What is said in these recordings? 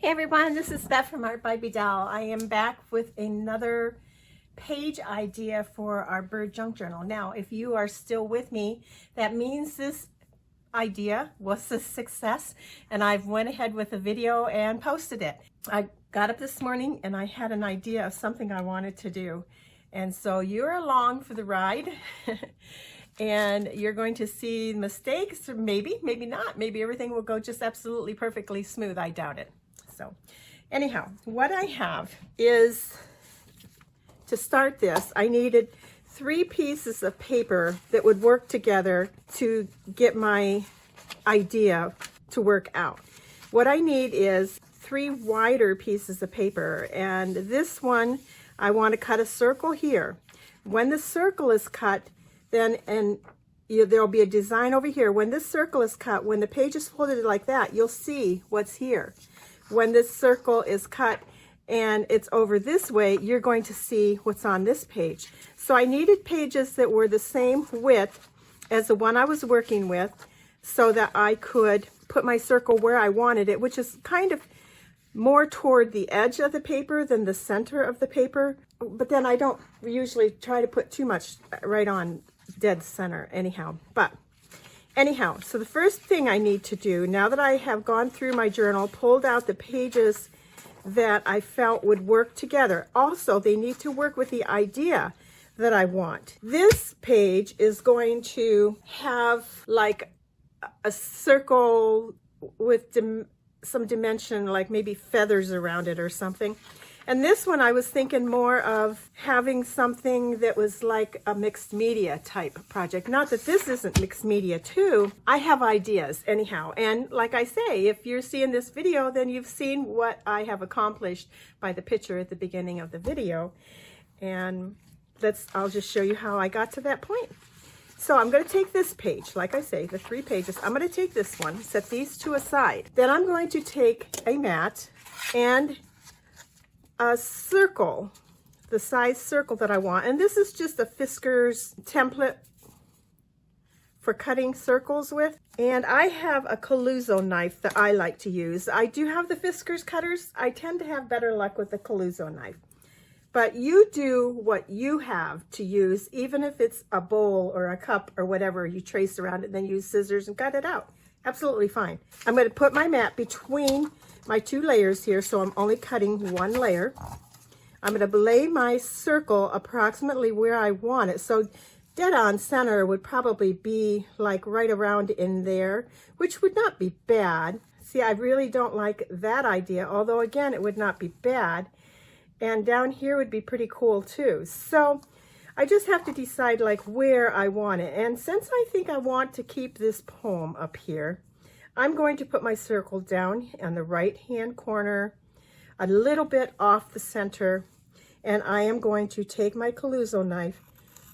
Hey everyone, this is Beth from Art by Bedell. I am back with another page idea for our bird junk journal. Now, if you are still with me, that means this idea was a success and I've went ahead with a video and posted it. I got up this morning and I had an idea of something I wanted to do. And so you're along for the ride. And you're going to see mistakes, or maybe not. Maybe everything will go just absolutely perfectly smooth. I doubt it. So anyhow, what I have is, to start this, I needed 3 pieces of paper that would work together to get my idea to work out. What I need is 3 wider pieces of paper, and this one, I want to cut a circle here. When the circle is cut, then there'll be a design over here. When this circle is cut, when the page is folded like that, you'll see what's here. When this circle is cut and it's over this way, you're going to see what's on this page. So I needed pages that were the same width as the one I was working with so that I could put my circle where I wanted it, which is kind of more toward the edge of the paper than the center of the paper. But then I don't usually try to put too much right on dead center anyhow. So the first thing I need to do, now that I have gone through my journal, pulled out the pages that I felt would work together. Also, they need to work with the idea that I want. This page is going to have like a circle with some dimension, like maybe feathers around it or something. And this one, I was thinking more of having something that was like a mixed media type project. Not that this isn't mixed media too. I have ideas anyhow. And like I say, if you're seeing this video, then you've seen what I have accomplished by the picture at the beginning of the video. And I'll just show you how I got to that point. So I'm going to take this page, like I say, the 3 pages. I'm going to take this one, set these 2 aside. Then I'm going to take a mat and a circle, the size circle that I want. And this is just a Fisker's template for cutting circles with. And I have a Caluso knife that I like to use. I do have the Fisker's cutters. I tend to have better luck with the Caluso knife. But you do what you have to use, even if it's a bowl or a cup or whatever, you trace around it, then use scissors and cut it out. Absolutely fine. I'm going to put my mat between my 2 layers here, so I'm only cutting 1 layer. I'm going to lay my circle approximately where I want it. So dead on center would probably be like right around in there, which would not be bad. See, I really don't like that idea, although again, it would not be bad. And down here would be pretty cool too. So I just have to decide like where I want it. And since I think I want to keep this poem up here, I'm going to put my circle down on the right hand corner, a little bit off the center, and I am going to take my Caluso knife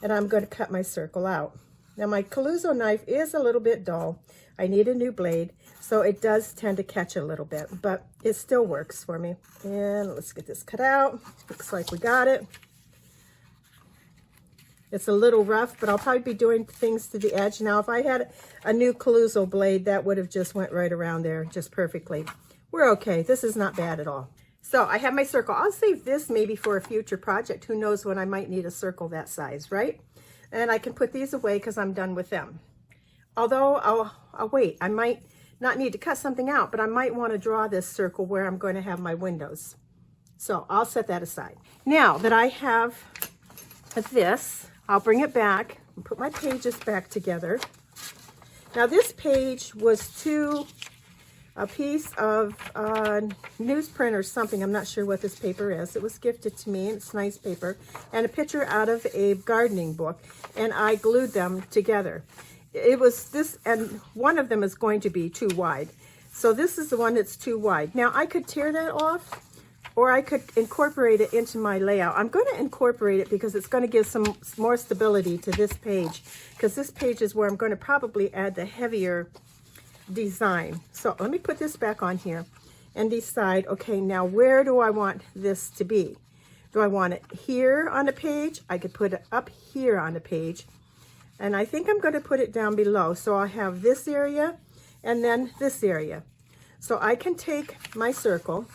and I'm going to cut my circle out. Now my Caluso knife is a little bit dull. I need a new blade, so it does tend to catch a little bit, but it still works for me. And let's get this cut out. Looks like we got it. It's a little rough, but I'll probably be doing things to the edge. Now, if I had a new Caluso blade, that would have just went right around there just perfectly. We're okay. This is not bad at all. So I have my circle. I'll save this maybe for a future project. Who knows when I might need a circle that size, right? And I can put these away because I'm done with them. Although I'll wait. I might not need to cut something out, but I might want to draw this circle where I'm going to have my windows. So I'll set that aside. Now that I have this, I'll bring it back and put my pages back together. Now this page was a piece of newsprint or something. I'm not sure what this paper is. It was gifted to me, and it's nice paper, and a picture out of a gardening book, and I glued them together. It was this, and one of them is going to be too wide. So this is the one that's too wide. Now I could tear that off, or I could incorporate it into my layout. I'm going to incorporate it because it's going to give some more stability to this page, because this page is where I'm going to probably add the heavier design. So let me put this back on here and decide, okay, now where do I want this to be? Do I want it here on the page? I could put it up here on the page. And I think I'm going to put it down below. So I have this area and then this area. So I can take my circle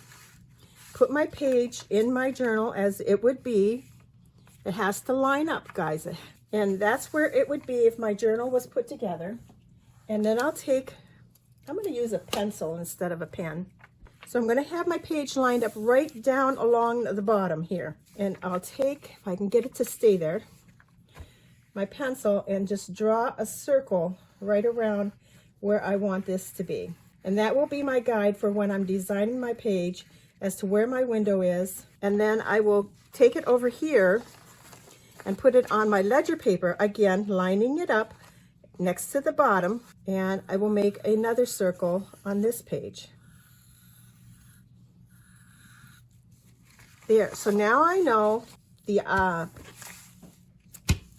put my page in my journal as it would be. It has to line up, guys. And that's where it would be if my journal was put together. And then I'm going to use a pencil instead of a pen. So I'm going to have my page lined up right down along the bottom here. And I'll take, if I can get it to stay there, my pencil and just draw a circle right around where I want this to be. And that will be my guide for when I'm designing my page as to where my window is. And then I will take it over here and put it on my ledger paper, again, lining it up next to the bottom. And I will make another circle on this page. There, so now I know the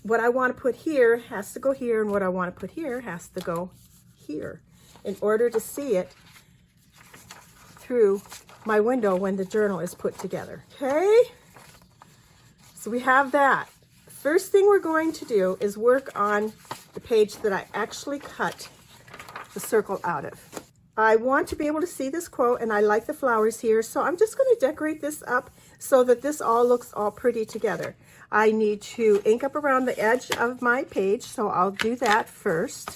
what I want to put here has to go here, and what I want to put here has to go here in order to see it through my window when the journal is put together. Okay, so we have that. First thing we're going to do is work on the page that I actually cut the circle out of. I want to be able to see this quote, and I like the flowers here, so I'm just going to decorate this up so that this all looks all pretty together. I need to ink up around the edge of my page, so I'll do that first.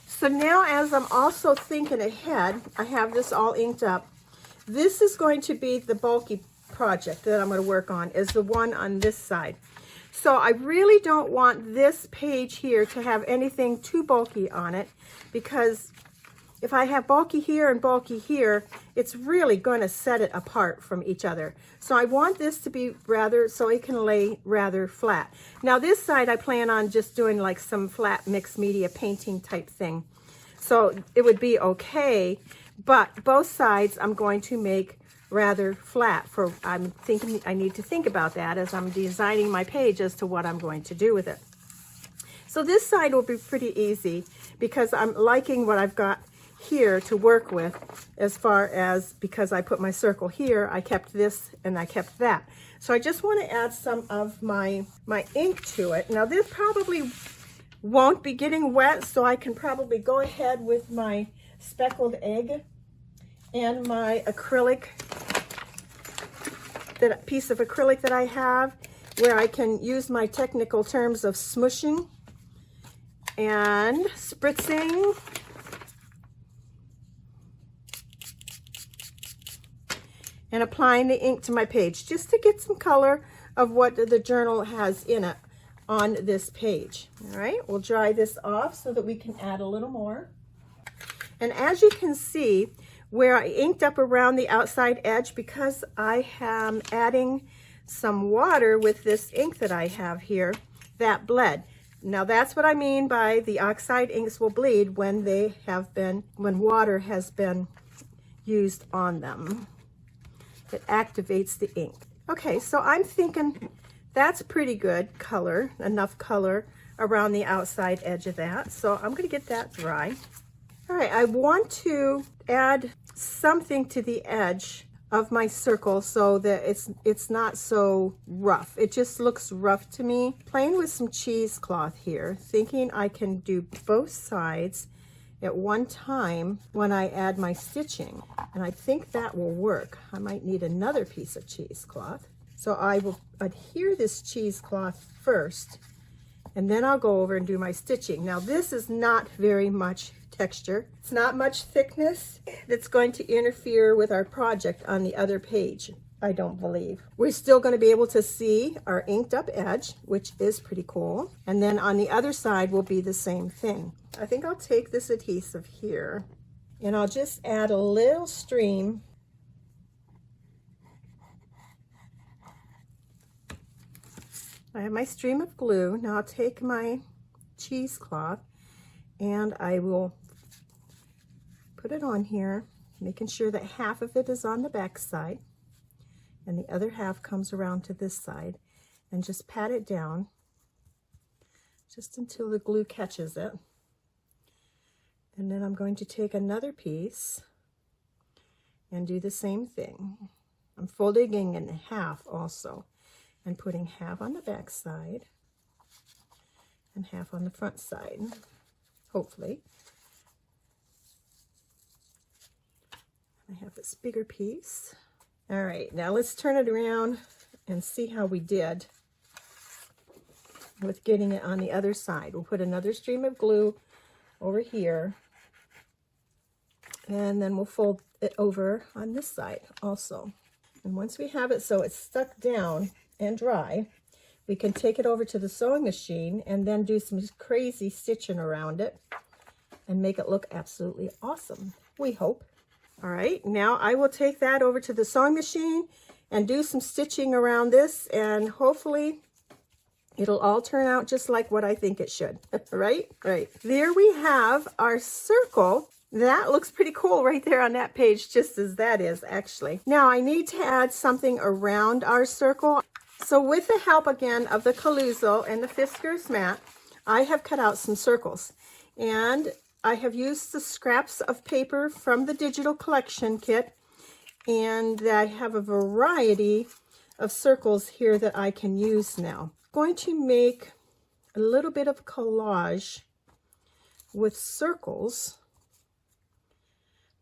So now, as I'm also thinking ahead, I have this all inked up. This is going to be the bulky project that I'm going to work on, is the one on this side. So I really don't want this page here to have anything too bulky on it, because if I have bulky here and bulky here, it's really going to set it apart from each other. So I want this to be rather, so it can lay rather flat. Now this side I plan on just doing like some flat mixed media painting type thing. So it would be okay, but both sides I'm going to make rather flat. I'm thinking I need to think about that as I'm designing my page as to what I'm going to do with it. So this side will be pretty easy because I'm liking what I've got here to work with, as far as, because I put my circle here, I kept this and I kept that. So I just want to add some of my ink to it. Now this probably won't be getting wet, so I can probably go ahead with my speckled egg and my acrylic, that piece of acrylic that I have, where I can use my technical terms of smushing and spritzing and applying the ink to my page, just to get some color of what the journal has in it on this page. All right, we'll dry this off so that we can add a little more. And as you can see, where I inked up around the outside edge, because I am adding some water with this ink that I have here, that bled. Now that's what I mean by the oxide inks will bleed when when water has been used on them. It activates the ink. Okay, so I'm thinking that's pretty good color, enough color around the outside edge of that. So I'm going to get that dry. All right, I want to add something to the edge of my circle so that it's not so rough. It just looks rough to me. Playing with some cheesecloth here, thinking I can do both sides at one time when I add my stitching, and I think that will work. I might need another piece of cheesecloth. So I will adhere this cheesecloth first, and then I'll go over and do my stitching. Now this is not very much texture. It's not much thickness that's going to interfere with our project on the other page, I don't believe. We're still going to be able to see our inked up edge, which is pretty cool. And then on the other side will be the same thing. I think I'll take this adhesive here and I'll just add a little stream. I have my stream of glue. Now I'll take my cheesecloth and I will put it on here, making sure that half of it is on the back side and the other half comes around to this side, and just pat it down just until the glue catches it. And then I'm going to take another piece and do the same thing. I'm folding it in half also and putting half on the back side and half on the front side, hopefully. I have this bigger piece. All right, now let's turn it around and see how we did with getting it on the other side. We'll put another stream of glue over here, and then we'll fold it over on this side also. And once we have it so it's stuck down and dry, we can take it over to the sewing machine and then do some crazy stitching around it and make it look absolutely awesome, we hope. All right, now I will take that over to the sewing machine and do some stitching around this, and hopefully it'll all turn out just like what I think it should. Right? There we have our circle. That looks pretty cool right there on that page, just as that is actually. Now I need to add something around our circle. So with the help again of the Caluso and the Fiskars mat, I have cut out some circles, and I have used the scraps of paper from the digital collection kit, and I have a variety of circles here that I can use now. I'm going to make a little bit of collage with circles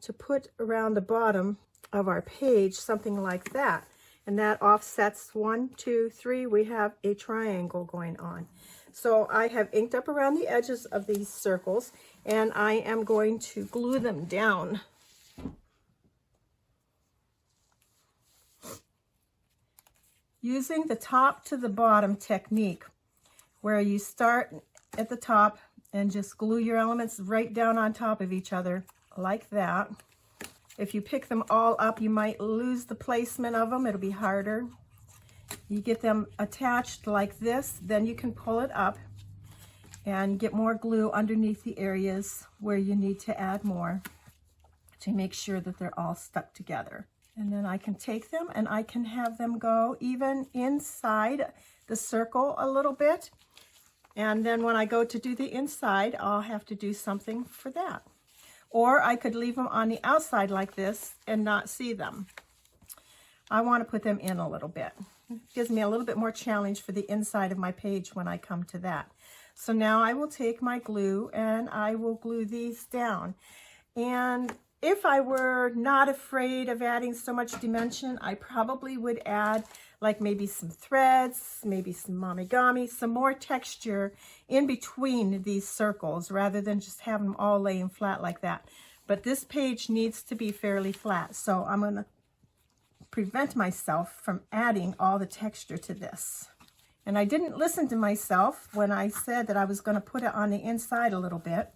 to put around the bottom of our page, something like that. And that offsets 1, 2, 3. We have a triangle going on. So I have inked up around the edges of these circles, and I am going to glue them down. Using the top to the bottom technique, where you start at the top and just glue your elements right down on top of each other like that. If you pick them all up, you might lose the placement of them. It'll be harder. You get them attached like this, then you can pull it up and get more glue underneath the areas where you need to add more to make sure that they're all stuck together. And then I can take them and I can have them go even inside the circle a little bit. And then when I go to do the inside, I'll have to do something for that. Or I could leave them on the outside like this and not see them. I want to put them in a little bit. It gives me a little bit more challenge for the inside of my page when I come to that. So now I will take my glue and I will glue these down. And if I were not afraid of adding so much dimension, I probably would add like maybe some threads, maybe some mamigami, some more texture in between these circles rather than just have them all laying flat like that. But this page needs to be fairly flat, so I'm going to prevent myself from adding all the texture to this. And I didn't listen to myself when I said that I was going to put it on the inside a little bit,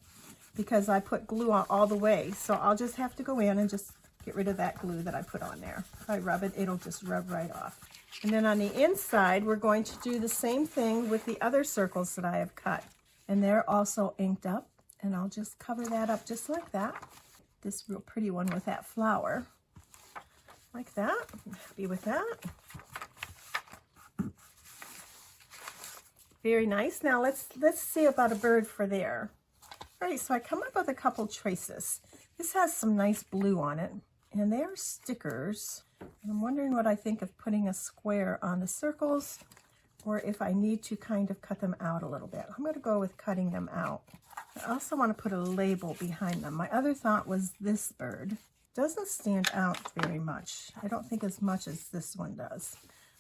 because I put glue on all the way. So I'll just have to go in and just get rid of that glue that I put on there. If I rub it, it'll just rub right off. And then on the inside, we're going to do the same thing with the other circles that I have cut. And they're also inked up, and I'll just cover that up just like that. This real pretty one with that flower. Like that. I'm happy with that. Very nice. Now let's see about a bird for there. All right, so I come up with a couple choices. This has some nice blue on it, and they are stickers. And I'm wondering what I think of putting a square on the circles, or if I need to kind of cut them out a little bit. I'm going to go with cutting them out. I also want to put a label behind them. My other thought was this bird. Doesn't stand out very much. I don't think as much as this one does.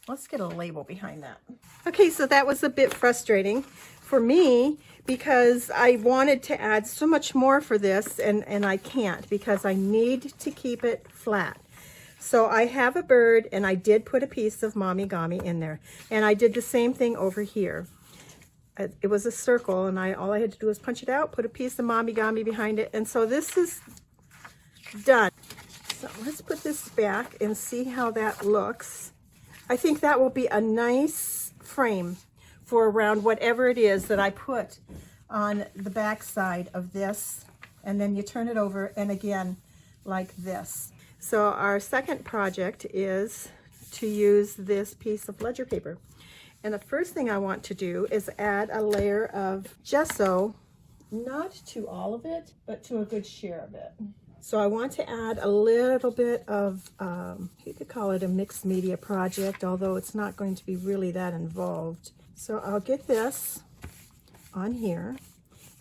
Let's get a label behind that. Okay, so that was a bit frustrating for me because I wanted to add so much more for this, and I can't because I need to keep it flat. So I have a bird, and I did put a piece of mamigami in there, and I did the same thing over here. It was a circle, and all I had to do was punch it out, put a piece of mamigami behind it, and so this is done. So let's put this back and see how that looks. I think that will be a nice frame for around whatever it is that I put on the back side of this, and then you turn it over, and again like this. So our second project is to use this piece of ledger paper, and the first thing I want to do is add a layer of gesso, not to all of it, but to a good share of it. So I want to add a little bit of, you could call it a mixed media project, although it's not going to be really that involved. So I'll get this on here,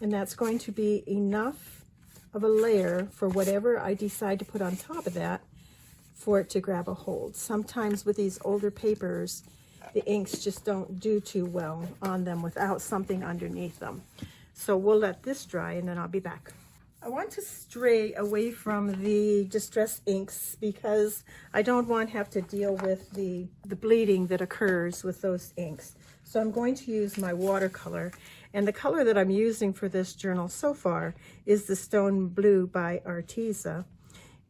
and that's going to be enough of a layer for whatever I decide to put on top of that for it to grab a hold. Sometimes with these older papers, the inks just don't do too well on them without something underneath them. So we'll let this dry and then I'll be back. I want to stray away from the distress inks because I don't want to have to deal with the bleeding that occurs with those inks. So I'm going to use my watercolor, and the color that I'm using for this journal so far is the Stone Blue by Arteza.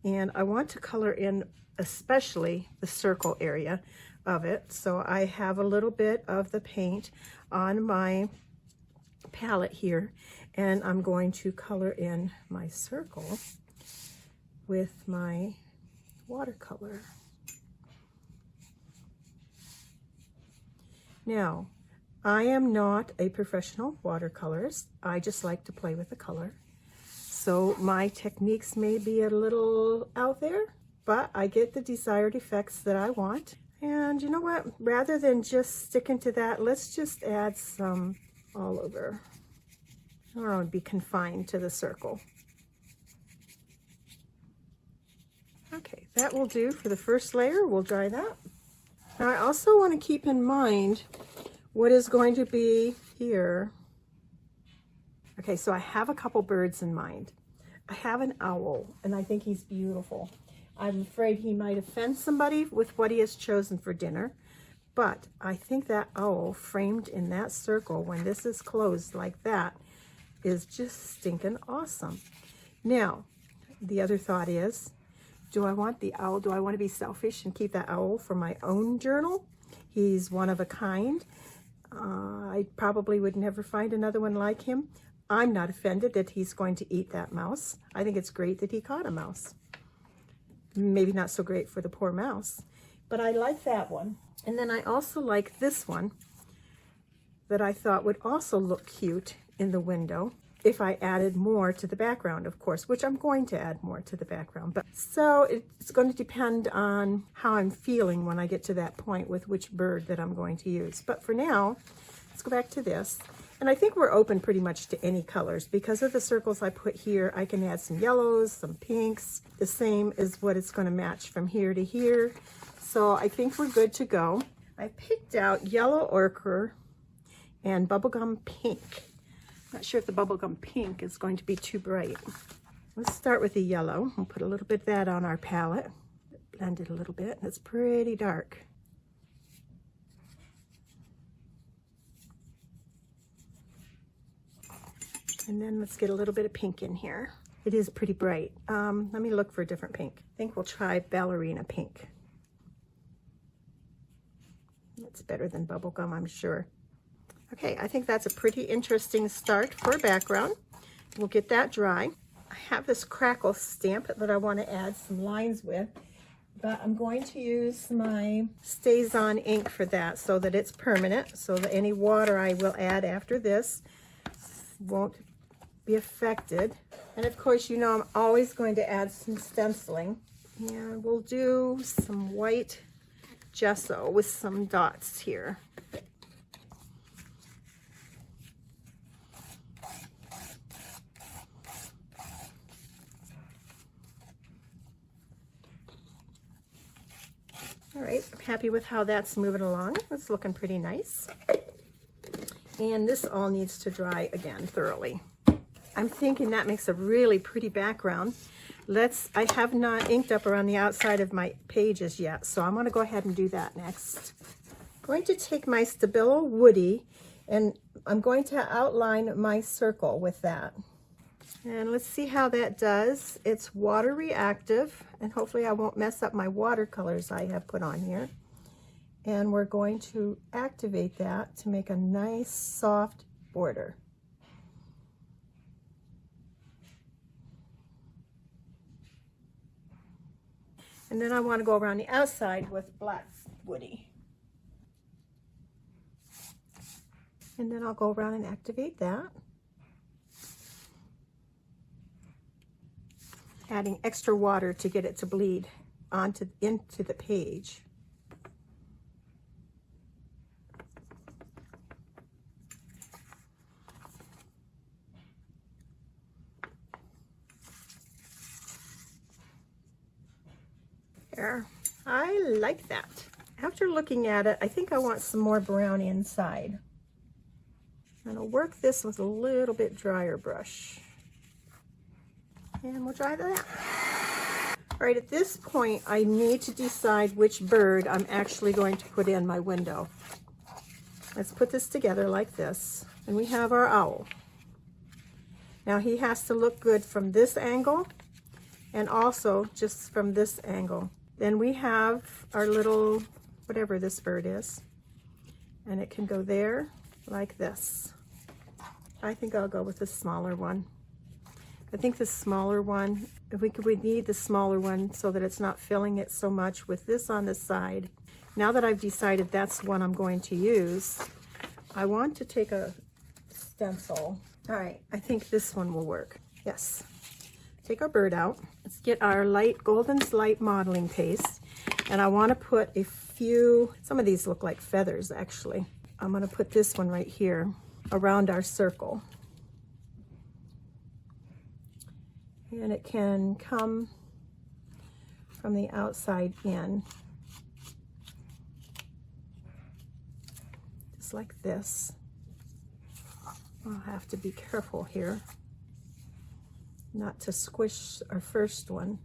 And I want to color in especially the circle area of it. So I have a little bit of the paint on my palette here, and I'm going to color in my circle with my watercolor. Now, I am not a professional watercolorist. I just like to play with the color. So my techniques may be a little out there, but I get the desired effects that I want. And you know what? Rather than just sticking to that, let's just add some all over. I don't want to be confined to the circle. Okay, that will do for the first layer. We'll dry that. Now I also want to keep in mind what is going to be here. Okay, so I have a couple birds in mind. I have an owl, and I think he's beautiful. I'm afraid he might offend somebody with what he has chosen for dinner, but I think that owl framed in that circle when this is closed like that is just stinking awesome. Now, the other thought is, do I want the owl? Do I want to be selfish and keep that owl for my own journal? He's one of a kind. I probably would never find another one like him. I'm not offended that he's going to eat that mouse. I think it's great that he caught a mouse. Maybe not so great for the poor mouse, but I like that one. And then I also like this one that I thought would also look cute in the window if I added more to the background, of course, which I'm going to add more to the background. But so it's going to depend on how I'm feeling when I get to that point with which bird that I'm going to use. But for now, let's go back to this. And I think we're open pretty much to any colors. Because of the circles I put here, I can add some yellows, some pinks, the same as what it's going to match from here to here. So I think we're good to go. I picked out yellow ochre and bubblegum pink. Not sure if the bubblegum pink is going to be too bright. Let's start with the yellow. We'll put a little bit of that on our palette. Blend it a little bit. It's pretty dark. And then let's get a little bit of pink in here. It is pretty bright. Let me look for a different pink. I think we'll try ballerina pink. It's better than bubblegum, I'm sure. Okay, I think that's a pretty interesting start for a background. We'll get that dry. I have this crackle stamp that I want to add some lines with, but I'm going to use my Stays On ink for that so that it's permanent, so that any water I will add after this won't be affected. And of course, you know I'm always going to add some stenciling. And we'll do some white gesso with some dots here. All right, I'm happy with how that's moving along. It's looking pretty nice. And this all needs to dry again thoroughly. I'm thinking that makes a really pretty background. I have not inked up around the outside of my pages yet, so I'm gonna go ahead and do that next. I'm going to take my Stabilo Woody and I'm going to outline my circle with that. And let's see how that does. It's water reactive, and hopefully I won't mess up my watercolors I have put on here. And we're going to activate that to make a nice soft border. And then I want to go around the outside with black Woody. And then I'll go around and activate that. Adding extra water to get it to bleed into the page. There, I like that. After looking at it, I think I want some more brown inside. I'm gonna work this with a little bit drier brush. And we'll try that. All right, at this point, I need to decide which bird I'm actually going to put in my window. Let's put this together like this. And we have our owl. Now he has to look good from this angle and also just from this angle. Then we have our little, whatever this bird is, and it can go there like this. I think I'll go with the smaller one. I think the smaller one, we need the smaller one so that it's not filling it so much with this on the side. Now that I've decided that's one I'm going to use, I want to take a stencil. All right, I think this one will work. Yes. Take our bird out. Let's get our light Golden's Light modeling paste. And I want to put a few, some of these look like feathers actually. I'm going to put this one right here around our circle. And it can come from the outside in. Just like this. I'll have to be careful here not to squish our first one.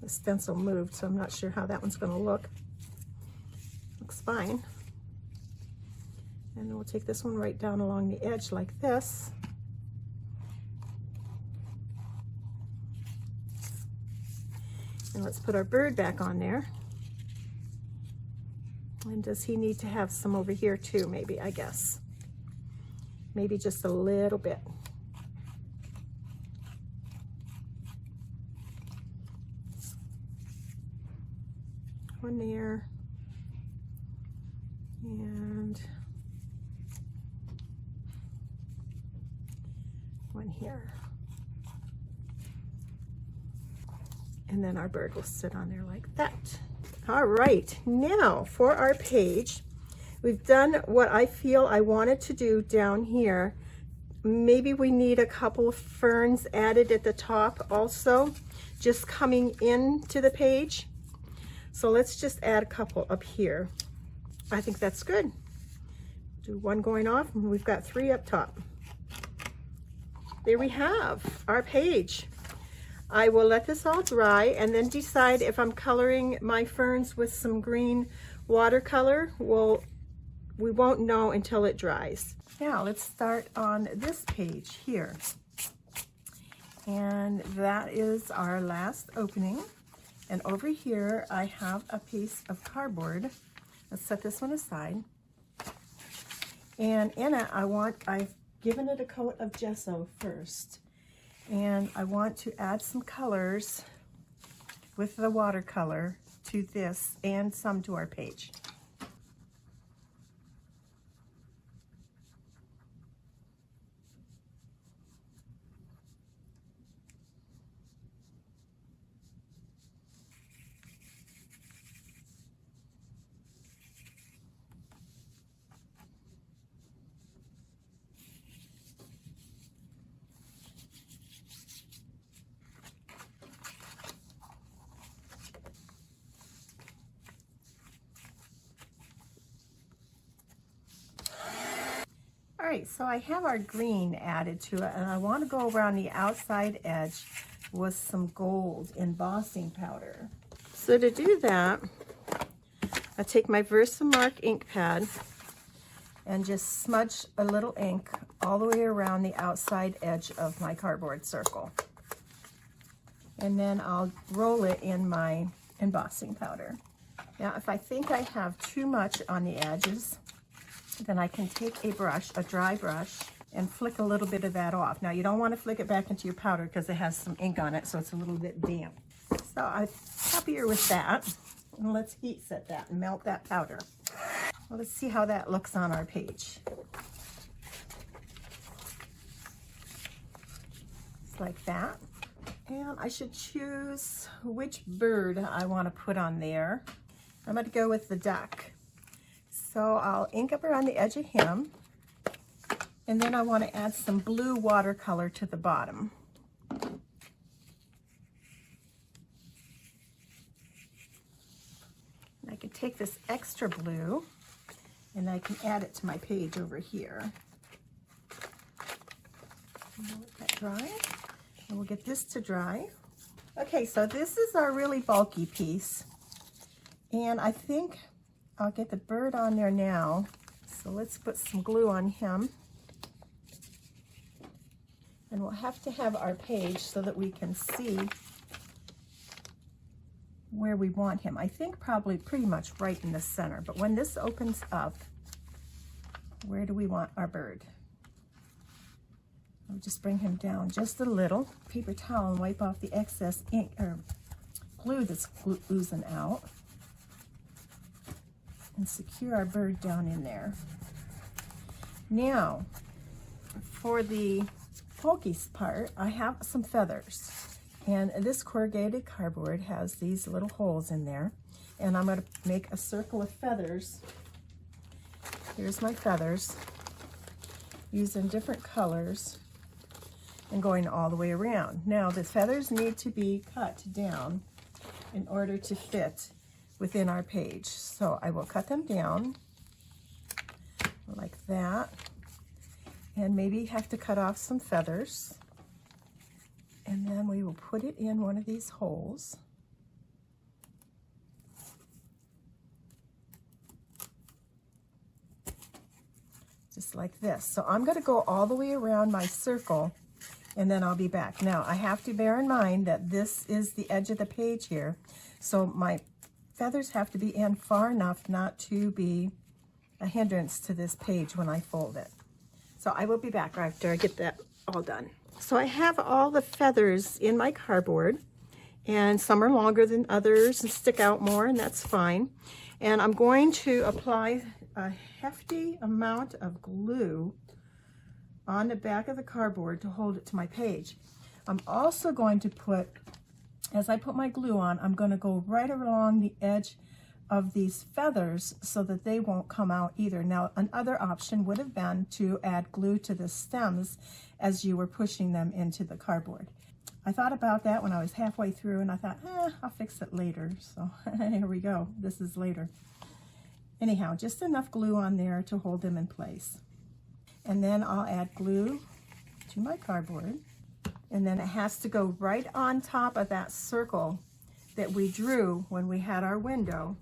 The stencil moved, so I'm not sure how that one's going to look. Looks fine. And then we'll take this one right down along the edge like this. And let's put our bird back on there. And does he need to have some over here too, maybe, I guess. Maybe just a little bit. One there. And one here. And then our bird will sit on there like that. All right, now for our page, we've done what I feel I wanted to do down here. Maybe we need a couple of ferns added at the top also, just coming into the page. So let's just add a couple up here. I think that's good. Do one going off, and we've got 3 up top. There we have our page. I will let this all dry and then decide if I'm coloring my ferns with some green watercolor. We won't know until it dries. Now let's start on this page here. And that is our last opening. And over here I have a piece of cardboard. Let's set this one aside. And in it I've given it a coat of gesso first. And I want to add some colors with the watercolor to this and some to our page. All right, so I have our green added to it, and I want to go around the outside edge with some gold embossing powder. So to do that, I take my Versamark ink pad and just smudge a little ink all the way around the outside edge of my cardboard circle. And then I'll roll it in my embossing powder. Now, if I think I have too much on the edges, then I can take a brush, a dry brush, and flick a little bit of that off. Now, you don't want to flick it back into your powder because it has some ink on it, so it's a little bit damp. So I'm happier with that. And let's heat set that and melt that powder. Well, let's see how that looks on our page. Just like that. And I should choose which bird I want to put on there. I'm going to go with the duck. So I'll ink up around the edge of him. And then I want to add some blue watercolor to the bottom. And I can take this extra blue and I can add it to my page over here. And we'll let that dry. And we'll get this to dry. Okay, so this is our really bulky piece. And I think I'll get the bird on there now. So let's put some glue on him. And we'll have to have our page so that we can see where we want him. I think probably pretty much right in the center. But when this opens up, where do we want our bird? I'll just bring him down just a little. Paper towel and wipe off the excess ink or glue that's oozing out. And secure our bird down in there. Now, for the bulky part, I have some feathers. And this corrugated cardboard has these little holes in there. And I'm going to make a circle of feathers. Here's my feathers. Using different colors and going all the way around. Now, the feathers need to be cut down in order to fit within our page. So I will cut them down like that. And maybe have to cut off some feathers. And then we will put it in one of these holes. Just like this. So I'm going to go all the way around my circle and then I'll be back. Now I have to bear in mind that this is the edge of the page here. So my feathers have to be in far enough not to be a hindrance to this page when I fold it. So I will be back after I get that all done. So I have all the feathers in my cardboard, and some are longer than others and stick out more, and that's fine. And I'm going to apply a hefty amount of glue on the back of the cardboard to hold it to my page. I'm also going to put, as I put my glue on, I'm going to go right along the edge of these feathers so that they won't come out either. Now, another option would have been to add glue to the stems as you were pushing them into the cardboard. I thought about that when I was halfway through and I thought, I'll fix it later. So here we go. This is later. Anyhow, just enough glue on there to hold them in place. And then I'll add glue to my cardboard. And then it has to go right on top of that circle that we drew when we had our window.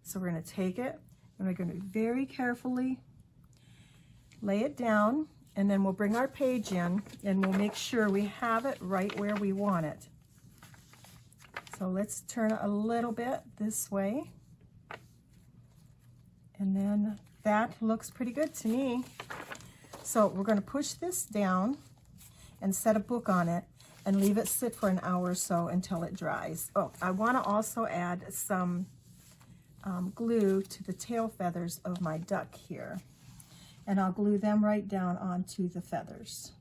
So we're going to take it and we're going to very carefully lay it down, and then we'll bring our page in and we'll make sure we have it right where we want it. So let's turn it a little bit this way. And then that looks pretty good to me. So we're going to push this down and set a book on it and leave it sit for an hour or so until it dries. Oh, I want to also add some glue to the tail feathers of my duck here. And I'll glue them right down onto the feathers.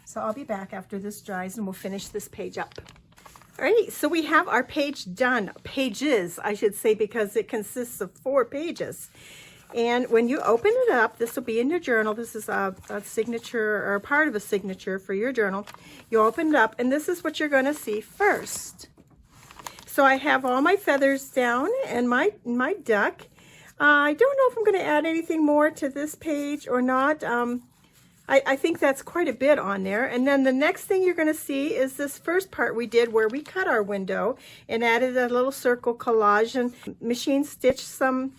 So I'll be back after this dries and we'll finish this page up. All right, so we have our page done. Pages, I should say, because it consists of 4 pages. And when you open it up, this will be in your journal. This is a signature or part of a signature for your journal. You open it up and this is what you're going to see first. So I have all my feathers down and my duck. I don't know if I'm going to add anything more to this page or not. I think that's quite a bit on there. And then the next thing you're going to see is this first part we did where we cut our window and added a little circle collage and machine stitched some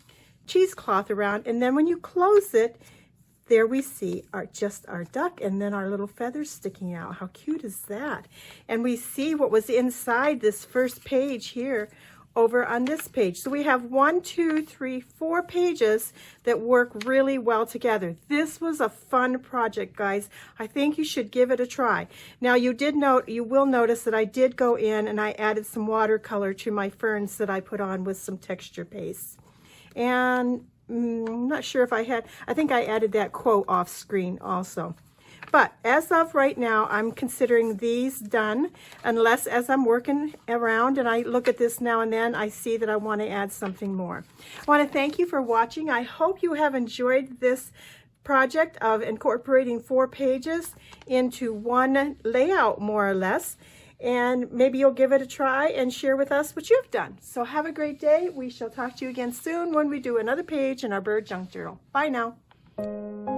cheesecloth around. And then when you close it, there we see just our duck and then our little feathers sticking out. How cute is that? And we see what was inside this first page here over on this page. So we have 1, 2, 3, 4 pages that work really well together. This was a fun project, guys. I think you should give it a try. Now you will notice that I did go in and I added some watercolor to my ferns that I put on with some texture paste. And I'm not sure if I think I added that quote off screen also. But as of right now, I'm considering these done, unless as I'm working around and I look at this now and then, I see that I want to add something more. I want to thank you for watching. I hope you have enjoyed this project of incorporating 4 pages into one layout, more or less. And maybe you'll give it a try and share with us what you've done. So have a great day. We shall talk to you again soon when we do another page in our Bird Junk Journal. Bye now.